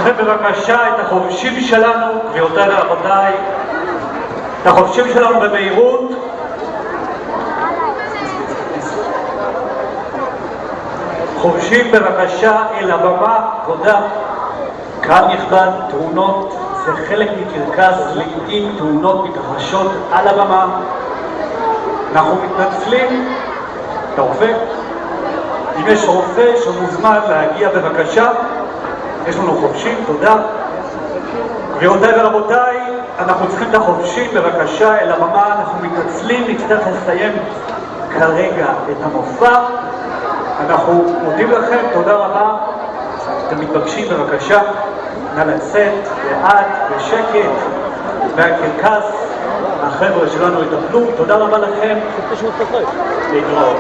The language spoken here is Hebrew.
לכם בבקשה את החובשים שלנו, גבירותיי ורבותיי, את החובשים שלנו במהירות. חובשים בבקשה אל הבמה, תודה. קהל נכבד, תאונות זה חלק מקרקס, לעתים תאונות מתרחשות על הבמה. אנחנו מתנצלים. אתה רופא? אם יש רופא שמוזמן להגיע בבקשה, יש לנו חובשים, תודה. גבירותיי ורבותיי, אנחנו צריכים את החובשים בבקשה אל הבמה, אנחנו מתנצלים, נצטרך לסיים כרגע את המופע. אנחנו מודים לכם, תודה רבה. אתם מתבקשים בבקשה, נא לצאת לאט בשקט מהקרקס, החבר'ה שלנו יטפלו, תודה רבה לכם. להתראות.